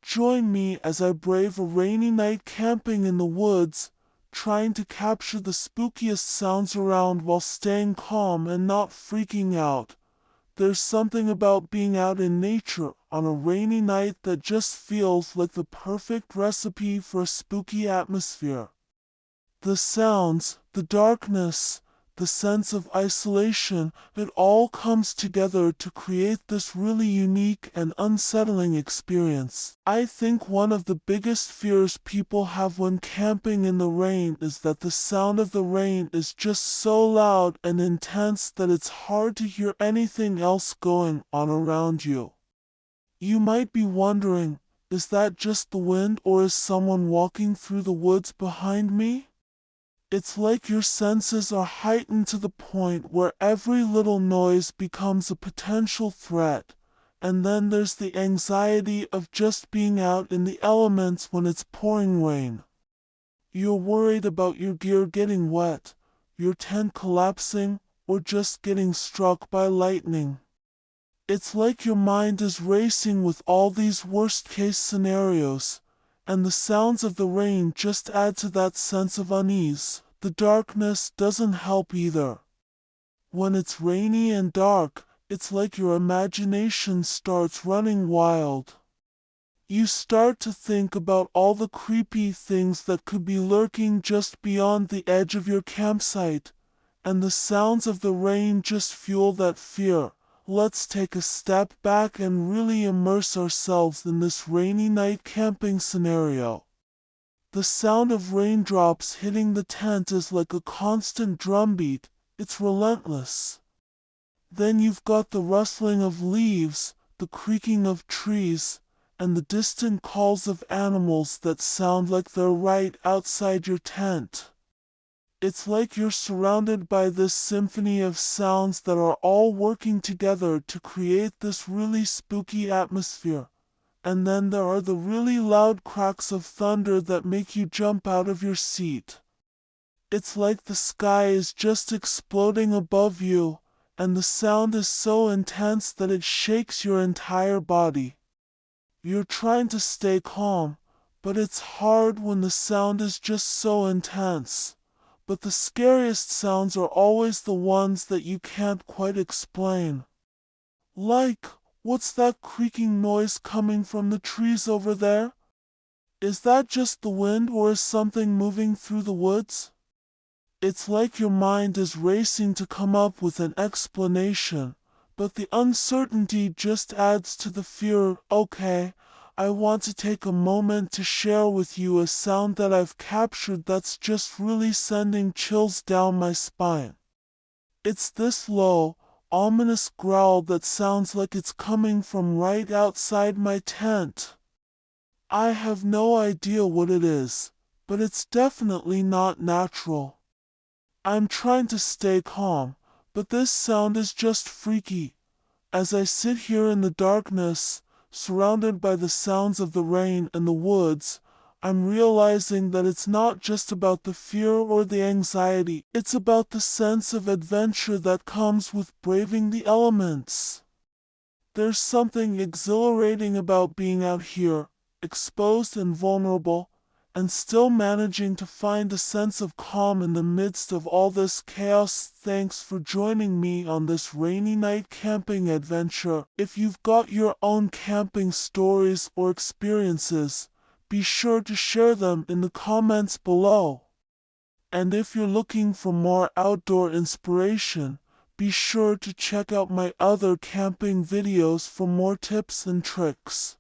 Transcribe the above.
Join me as I brave a rainy night camping in the woods, trying to capture the spookiest sounds around while staying calm and not freaking out. There's something about being out in nature on a rainy night that just feels like the perfect recipe for a spooky atmosphere. The sounds, the darkness, the sense of isolation, it all comes together to create this really unique and unsettling experience. I think one of the biggest fears people have when camping in the rain is that the sound of the rain is just so loud and intense that it's hard to hear anything else going on around you. You might be wondering, is that just the wind or is someone walking through the woods behind me? It's like your senses are heightened to the point where every little noise becomes a potential threat. And then there's the anxiety of just being out in the elements when it's pouring rain. You're worried about your gear getting wet, your tent collapsing, or just getting struck by lightning. It's like your mind is racing with all these worst-case scenarios, and the sounds of the rain just add to that sense of unease. The darkness doesn't help either. When it's rainy and dark, it's like your imagination starts running wild. You start to think about all the creepy things that could be lurking just beyond the edge of your campsite, and the sounds of the rain just fuel that fear. Let's take a step back and really immerse ourselves in this rainy night camping scenario. The sound of raindrops hitting the tent is like a constant drumbeat. It's relentless. Then you've got the rustling of leaves, the creaking of trees, and the distant calls of animals that sound like they're right outside your tent. It's like you're surrounded by this symphony of sounds that are all working together to create this really spooky atmosphere. And then there are the really loud cracks of thunder that make you jump out of your seat. It's like the sky is just exploding above you, and the sound is so intense that it shakes your entire body. You're trying to stay calm, but it's hard when the sound is just so intense. But the scariest sounds are always the ones that you can't quite explain. Like, what's that creaking noise coming from the trees over there? Is that just the wind or is something moving through the woods? It's like your mind is racing to come up with an explanation, but the uncertainty just adds to the fear. Okay, I want to take a moment to share with you a sound that I've captured that's just really sending chills down my spine. It's this low, ominous growl that sounds like it's coming from right outside my tent. I have no idea what it is, but it's definitely not natural. I'm trying to stay calm, but this sound is just freaky. As I sit here in the darkness, surrounded by the sounds of the rain and the woods, I'm realizing that it's not just about the fear or the anxiety, it's about the sense of adventure that comes with braving the elements. There's something exhilarating about being out here, exposed and vulnerable, and still managing to find a sense of calm in the midst of all this chaos. Thanks for joining me on this rainy night camping adventure. If you've got your own camping stories or experiences, be sure to share them in the comments below. And if you're looking for more outdoor inspiration, be sure to check out my other camping videos for more tips and tricks.